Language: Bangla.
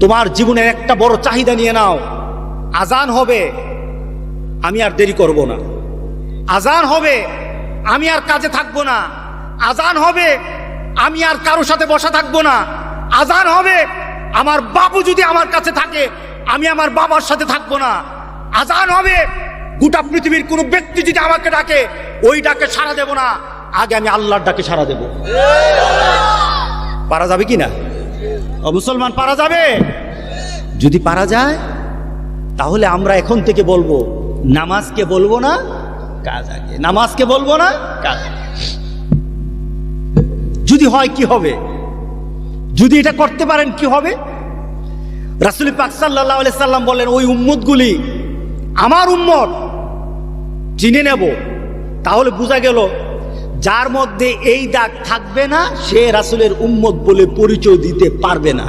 তোমার জীবনের একটা বড় চাহিদা নিয়ে নাও, আজান হবে, আমি আর দেরি করব না। আজান হবে, আমি আর কাজে থাকবো না। আজান হবে, আমি আর কারোর সাথে বসা থাকবো না। আজান হবে, আমার বাবু যদি আমার কাছে থাকে, আমি আমার বাবার সাথে থাকবো না। আজান হবে, গোটা পৃথিবীর কোনো ব্যক্তি যদি আমাকে ডাকে, ওই ডাকে সাড়া দেব না, আগে আমি আল্লাহর ডাকে সাড়া দেব। পারা যাবে কি না? মুসলমান, পারা যাবে? যদি পারা যায় তাহলে আমরা এখন থেকে বলবো, নামাজকে বলবো না কাজ আগে, নামাজকে বলবো না কাজ আগে। যদি হয় কি হবে? যদি এটা করতে পারেন কি হবে? রাসূল পাক সাল্লাল্লাহু আলাইহি সাল্লাম বলেন, ওই উম্মতগুলি আমার উম্মত চিনে নেব। তাহলে বোঝা গেল যার মধ্যে এই দাগ থাকবে না, সে রাসূলের উম্মত বলে পরিচয় দিতে পারবে না।